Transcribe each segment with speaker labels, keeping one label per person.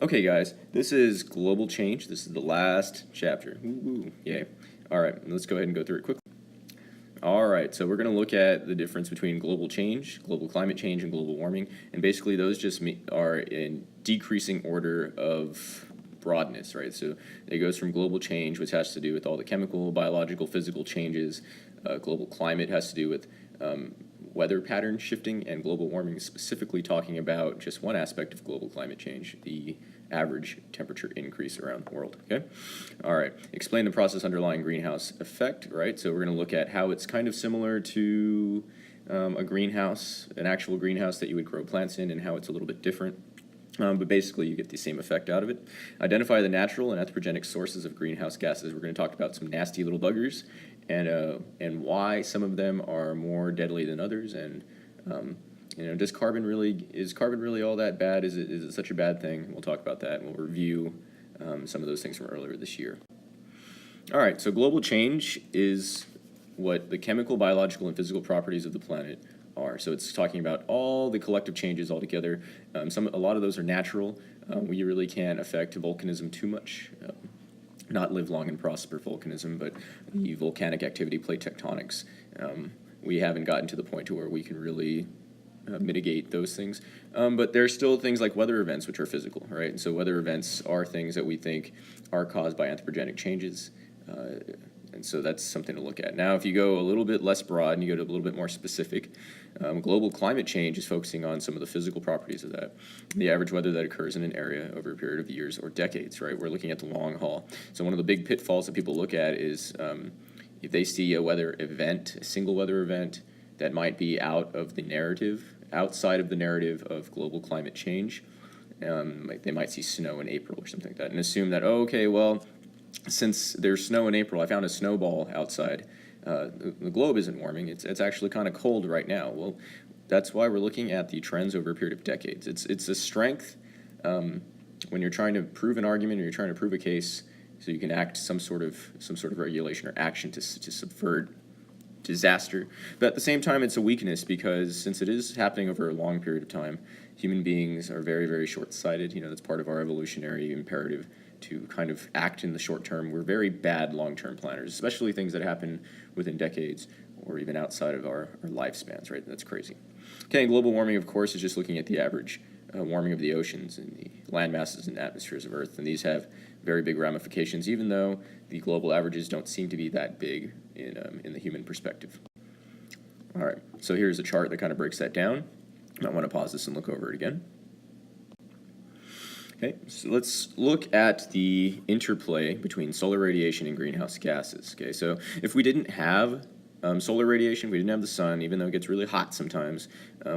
Speaker 1: Okay, guys, this is global change. This is the last chapter. Woo-woo, yay. All right, let's go ahead and go through it quickly. All right, so we're going to look at the difference between global change, global climate change, and global warming. And basically, those just are in decreasing order of broadness, right? So it goes from global change, which has to do with all the chemical, biological, physical changes. Global climate has to do with weather pattern shifting, and global warming is specifically talking about just one aspect of global climate change, the average temperature increase around the world, okay? All right, explain the process underlying greenhouse effect, right? So we're going to look at how it's kind of similar to a greenhouse, an actual greenhouse that you would grow plants in, and how it's a little bit different. But basically, you get the same effect out of it. Identify the natural and anthropogenic sources of greenhouse gases. We're going to talk about some nasty little buggers and why some of them are more deadly than others. And is carbon really all that bad? Is it such a bad thing? We'll talk about that, and we'll review some of those things from earlier this year. All right. So global change is what the chemical, biological, and physical properties of the planet are. So it's talking about all the collective changes all together. A lot of those are natural. We really can't affect volcanism too much. Not live long and prosper volcanism, but the volcanic activity, plate tectonics, we haven't gotten to the point to where we can really mitigate those things. But there are still things like weather events, which are physical, right? And so weather events are things that we think are caused by anthropogenic changes. And so that's something to look at. Now, if you go a little bit less broad and you go to a little bit more specific, global climate change is focusing on some of the physical properties of that. The average weather that occurs in an area over a period of years or decades, right? We're looking at the long haul. So one of the big pitfalls that people look at is if they see a weather event, a single weather event that might be outside of the narrative of global climate change, they might see snow in April or something like that and assume that, oh, okay, well, since there's snow in April, I found a snowball outside. The globe isn't warming. It's actually kind of cold right now. Well, that's why we're looking at the trends over a period of decades. It's a strength when you're trying to prove an argument or you're trying to prove a case, so you can act some sort of regulation or action to subvert disaster. But at the same time, it's a weakness because since it is happening over a long period of time, human beings are very, very short-sighted. That's part of our evolutionary imperative to kind of act in the short term. We're very bad long-term planners, especially things that happen within decades or even outside of our lifespans, right? That's crazy. Okay, global warming, of course, is just looking at the average warming of the oceans and the land masses and atmospheres of Earth, and these have very big ramifications, even though the global averages don't seem to be that big in the human perspective. All right, so here's a chart that kind of breaks that down. You might want to pause this and look over it again. Okay, so let's look at the interplay between solar radiation and greenhouse gases. Okay, so if we didn't have solar radiation, we didn't have the sun, even though it gets really hot sometimes,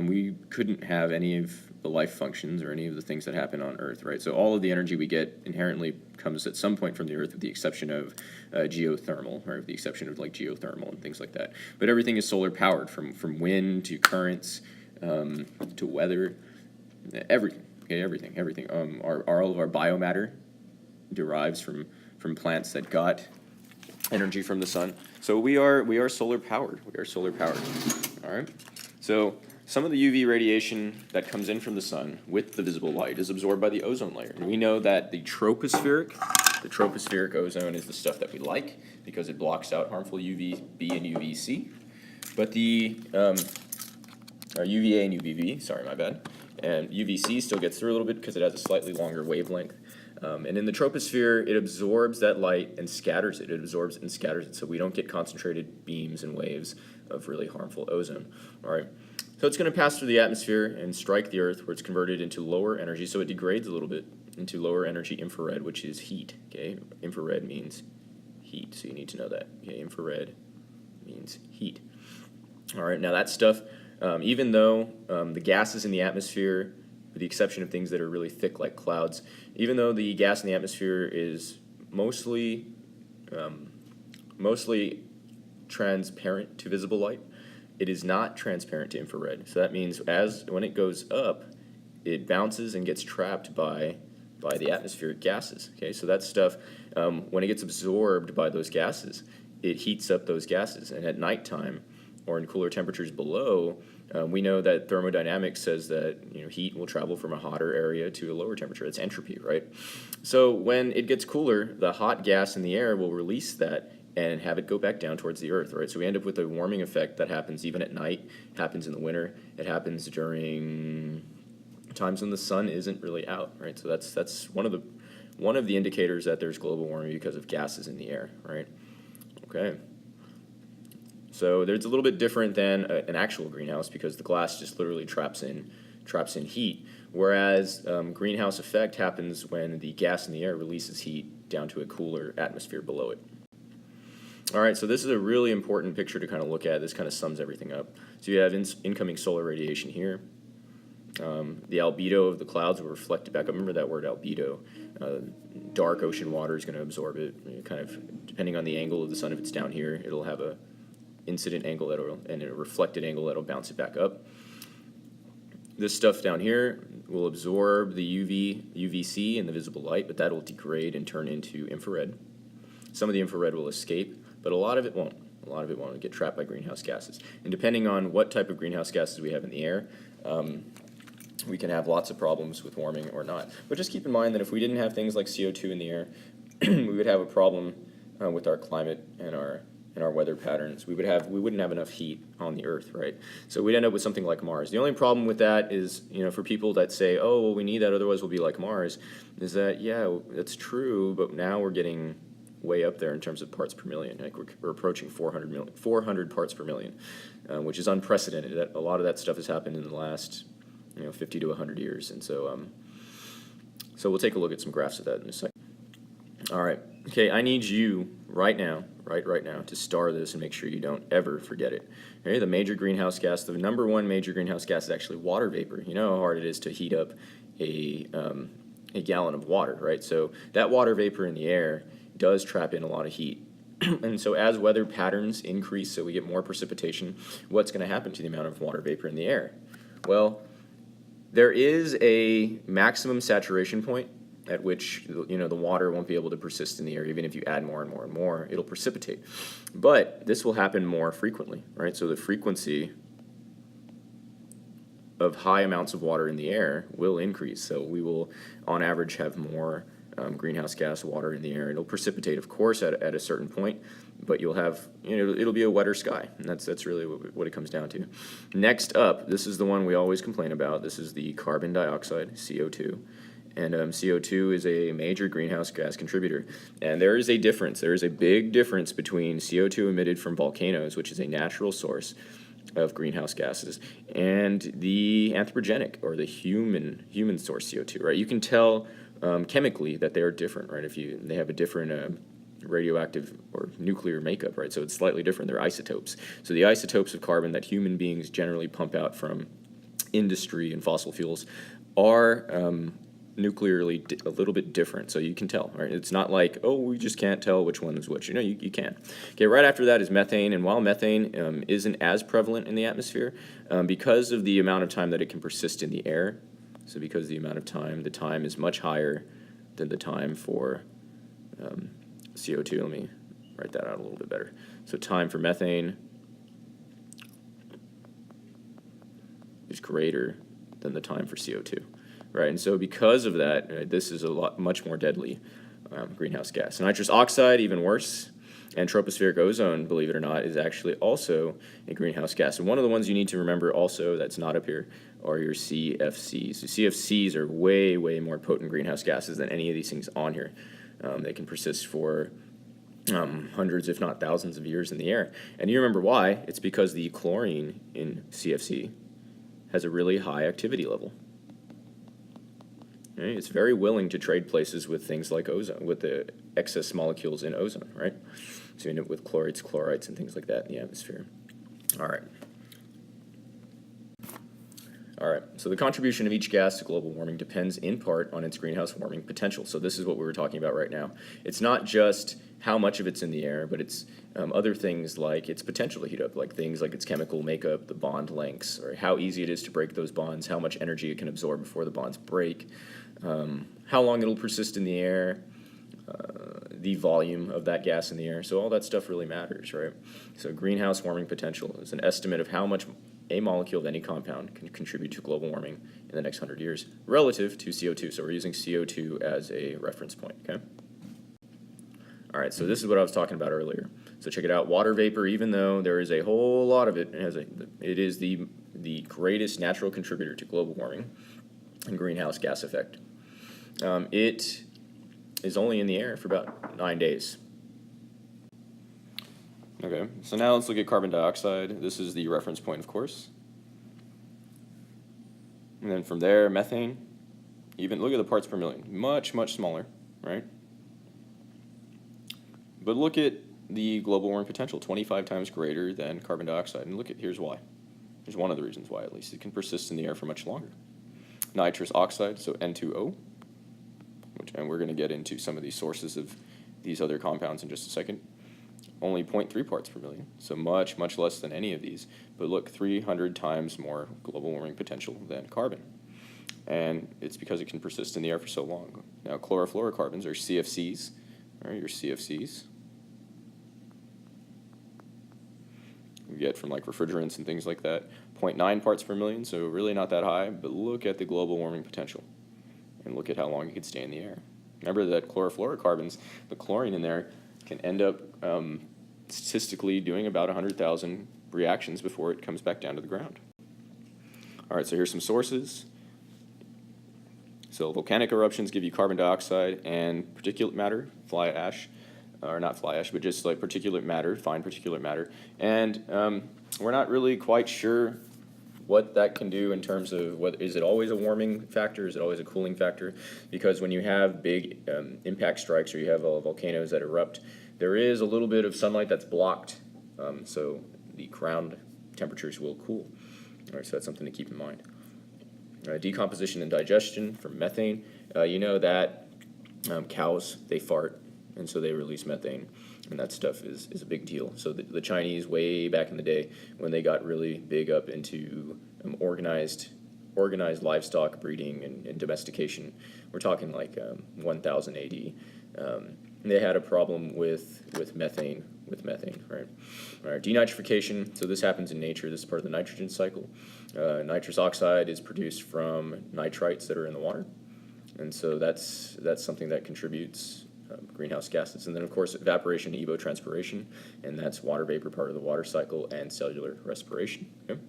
Speaker 1: we couldn't have any of the life functions or any of the things that happen on Earth, right? So all of the energy we get inherently comes at some point from the Earth, with the exception of geothermal, or with the exception of like geothermal and things like that. But everything is solar powered, from wind to currents to weather, everything. Okay, everything. All of our biomatter derives from plants that got energy from the sun. So we are solar powered. All right. So some of the UV radiation that comes in from the sun with the visible light is absorbed by the ozone layer. And we know that the tropospheric ozone is the stuff that we like because it blocks out harmful UVB and UVC. But the UVA and UVB, sorry, my bad. And UVC still gets through a little bit because it has a slightly longer wavelength. And in the troposphere, it absorbs that light and scatters it. It absorbs and scatters it, so we don't get concentrated beams and waves of really harmful ozone. All right. So it's going to pass through the atmosphere and strike the Earth, where it's converted into lower energy. So it degrades a little bit into lower energy infrared, which is heat. Okay, infrared means heat, so you need to know that. Okay, infrared means heat. All right. Now that stuff. Even though the gases in the atmosphere, with the exception of things that are really thick like clouds, even though the gas in the atmosphere is mostly transparent to visible light, it is not transparent to infrared. So that means when it goes up, it bounces and gets trapped by the atmospheric gases. Okay, so that stuff, when it gets absorbed by those gases, it heats up those gases, and at nighttime or in cooler temperatures below, We know that thermodynamics says that heat will travel from a hotter area to a lower temperature. It's entropy, right? So when it gets cooler, the hot gas in the air will release that and have it go back down towards the earth, right? So we end up with a warming effect that happens even at night, happens in the winter, it happens during times when the sun isn't really out, right? So that's one of the indicators that there's global warming because of gases in the air, right? Okay. So it's a little bit different than an actual greenhouse because the glass just literally traps in heat, whereas greenhouse effect happens when the gas in the air releases heat down to a cooler atmosphere below it. All right, so this is a really important picture to kind of look at. This kind of sums everything up. So you have incoming solar radiation here. The albedo of the clouds will reflect it back up. Remember that word albedo. Dark ocean water is going to absorb it. Kind of depending on the angle of the sun. If it's down here, it'll have a incident angle and a reflected angle that'll bounce it back up. This stuff down here will absorb the UVC and the visible light, but that'll degrade and turn into infrared. Some of the infrared will escape, but a lot of it won't. A lot of it won't get trapped by greenhouse gases. And depending on what type of greenhouse gases we have in the air, we can have lots of problems with warming or not. But just keep in mind that if we didn't have things like CO2 in the air, we would have a problem with our climate and our weather patterns. We wouldn't have enough heat on the Earth, right? So we'd end up with something like Mars. The only problem with that is, for people that say, oh, well, we need that, otherwise we'll be like Mars, is that, yeah, that's true, but now we're getting way up there in terms of parts per million. Like we're approaching 400 parts per million, which is unprecedented. A lot of that stuff has happened in the last 50 to 100 years, and so we'll take a look at some graphs of that in a second. All right, okay, I need you right now to star this and make sure you don't ever forget it. Okay, the major greenhouse gas, the number one major greenhouse gas is actually water vapor. You know how hard it is to heat up a gallon of water, right? So that water vapor in the air does trap in a lot of heat. And so as weather patterns increase, so we get more precipitation, what's going to happen to the amount of water vapor in the air? Well, there is a maximum saturation point at which the water won't be able to persist in the air. Even if you add more and more and more, it'll precipitate. But this will happen more frequently, right? So the frequency of high amounts of water in the air will increase. So we will, on average, have more greenhouse gas water in the air. It'll precipitate, of course, at a certain point, but you'll have, it'll be a wetter sky, and that's really what it comes down to. Next up, this is the one we always complain about. This is the carbon dioxide, CO2. And CO2 is a major greenhouse gas contributor. And there is a difference. There is a big difference between CO2 emitted from volcanoes, which is a natural source of greenhouse gases, and the anthropogenic, or the human source CO2, right? You can tell chemically that they are different, right? They have a different radioactive or nuclear makeup, right? So it's slightly different. They're isotopes. So the isotopes of carbon that human beings generally pump out from industry and fossil fuels are nuclearly a little bit different, so you can tell, right? It's not like, oh, we just can't tell which one is which. You can. Okay, right after that is methane, and while methane isn't as prevalent in the atmosphere, because of the amount of time that it can persist in the air, so because the time is much higher than the time for CO2. Let me write that out a little bit better. So time for methane is greater than the time for CO2. Right, and so because of that, this is much more deadly greenhouse gas. Nitrous oxide, even worse, and tropospheric ozone, believe it or not, is actually also a greenhouse gas. And one of the ones you need to remember also that's not up here are your CFCs. So CFCs are way, way more potent greenhouse gases than any of these things on here. They can persist for hundreds, if not thousands of years in the air. And you remember why? It's because the chlorine in CFC has a really high activity level. Right? It's very willing to trade places with things like ozone, with the excess molecules in ozone, right? So you end up with chlorides, chlorides, and things like that in the atmosphere. All right, so the contribution of each gas to global warming depends in part on its greenhouse warming potential. So this is what we were talking about right now. It's not just how much of it's in the air, but it's other things like its potential to heat up, like things like its chemical makeup, the bond lengths, or how easy it is to break those bonds, how much energy it can absorb before the bonds break, how long it'll persist in the air, the volume of that gas in the air. So all that stuff really matters, right? So greenhouse warming potential is an estimate of how much a molecule of any compound can contribute to global warming in the next 100 years relative to CO2. So we're using CO2 as a reference point, okay? All right, so this is what I was talking about earlier. So check it out, water vapor, even though there is a whole lot of it, it is the greatest natural contributor to global warming and greenhouse gas effect. It is only in the air for about 9 days. Okay, so now let's look at carbon dioxide. This is the reference point, of course. And then from there, methane. Even look at the parts per million. Much, much smaller, right? But look at the global warming potential, 25 times greater than carbon dioxide. And look at, here's why. Here's one of the reasons why, at least. It can persist in the air for much longer. Nitrous oxide, so N2O, and we're going to get into some of these sources of these other compounds in just a second. Only 0.3 parts per million, so much, much less than any of these. But look, 300 times more global warming potential than carbon. And it's because it can persist in the air for so long. Now, chlorofluorocarbons, or CFCs, all right, your CFCs, you get from like refrigerants and things like that, 0.9 parts per million, so really not that high, but look at the global warming potential. And look at how long it could stay in the air. Remember that chlorofluorocarbons, the chlorine in there, can end up statistically doing about 100,000 reactions before it comes back down to the ground. All right, so here's some sources. So volcanic eruptions give you carbon dioxide and particulate matter, fly ash, or not fly ash, but just like particulate matter, fine particulate matter. And we're not really quite sure what that can do in terms of whether is it always a warming factor, is it always a cooling factor? Because when you have big impact strikes or you have volcanoes that erupt, there is a little bit of sunlight that's blocked, so the ground temperatures will cool. All right, so that's something to keep in mind. Decomposition and digestion from methane. You know that cows, they fart, and so they release methane. And that stuff is a big deal. So the Chinese, way back in the day, when they got really big up into organized livestock breeding and domestication, we're talking like 1000 AD, they had a problem with methane, right? All right, denitrification, so this happens in nature. This is part of the nitrogen cycle. Nitrous oxide is produced from nitrites that are in the water. And so that's something that contributes greenhouse gases. And then, of course, evaporation, evapotranspiration, and that's water vapor, part of the water cycle, and cellular respiration. Okay?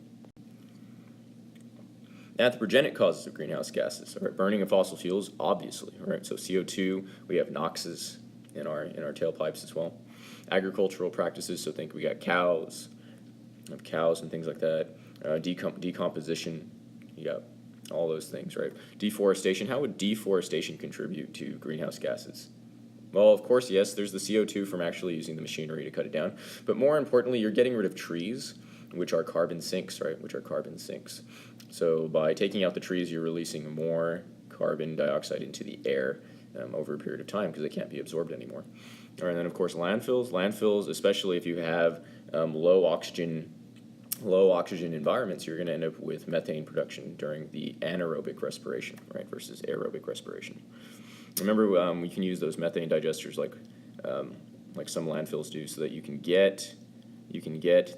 Speaker 1: Anthropogenic causes of greenhouse gases. All right, burning of fossil fuels, obviously. All right, so CO2, we have NOxes in our tailpipes as well. Agricultural practices, so think we got cows and things like that. Decomposition, you got all those things, right? Deforestation, how would deforestation contribute to greenhouse gases? Well, of course, yes, there's the CO2 from actually using the machinery to cut it down. But more importantly, you're getting rid of trees, which are carbon sinks, right? Which are carbon sinks. So by taking out the trees, you're releasing more carbon dioxide into the air over a period of time because they can't be absorbed anymore. All right, and then, of course, landfills. Landfills, especially if you have low oxygen environments, you're going to end up with methane production during the anaerobic respiration, right, versus aerobic respiration. Remember, we can use those methane digesters like some landfills do, so that you can get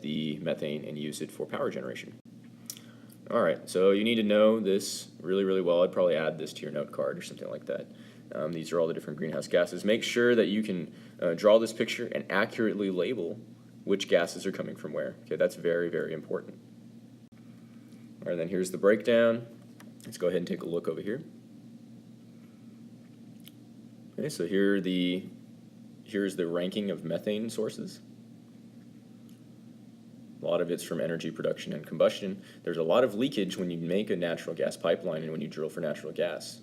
Speaker 1: the methane and use it for power generation. All right, so you need to know this really, really well. I'd probably add this to your note card or something like that. These are all the different greenhouse gases. Make sure that you can draw this picture and accurately label which gases are coming from where. Okay, that's very, very important. All right, then here's the breakdown. Let's go ahead and take a look over here. Okay, so here's the ranking of methane sources. A lot of it's from energy production and combustion. There's a lot of leakage when you make a natural gas pipeline and when you drill for natural gas.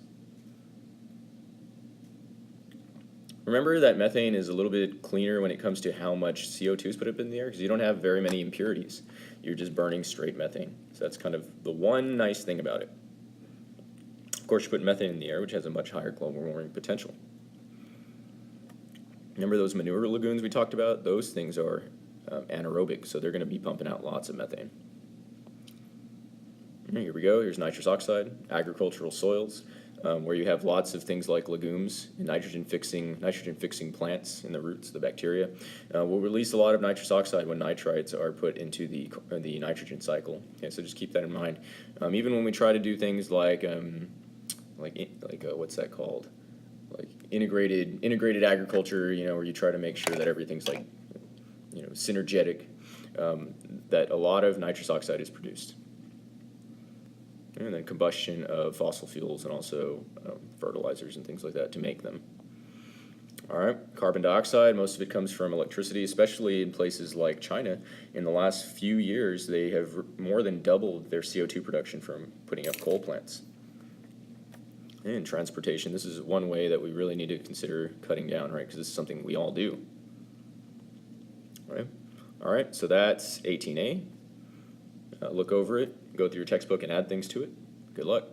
Speaker 1: Remember that methane is a little bit cleaner when it comes to how much CO2 is put up in the air because you don't have very many impurities. You're just burning straight methane. So that's kind of the one nice thing about it. Of course, you put methane in the air, which has a much higher global warming potential. Remember those manure lagoons we talked about? Those things are anaerobic, so they're going to be pumping out lots of methane. Here we go. Here's nitrous oxide, agricultural soils. where you have lots of things like legumes and nitrogen fixing plants in the roots, the bacteria, will release a lot of nitrous oxide when nitrites are put into the nitrogen cycle. Okay, so just keep that in mind. Even when we try to do things like what's that called? Like integrated agriculture, where you try to make sure that everything's like, synergetic, that a lot of nitrous oxide is produced. And then combustion of fossil fuels and also fertilizers and things like that to make them. All right, carbon dioxide, most of it comes from electricity, especially in places like China. In the last few years, they have more than doubled their CO2 production from putting up coal plants. And transportation, this is one way that we really need to consider cutting down, right? Because this is something we all do. All right, so that's 18A. Look over it, go through your textbook and add things to it. Good luck.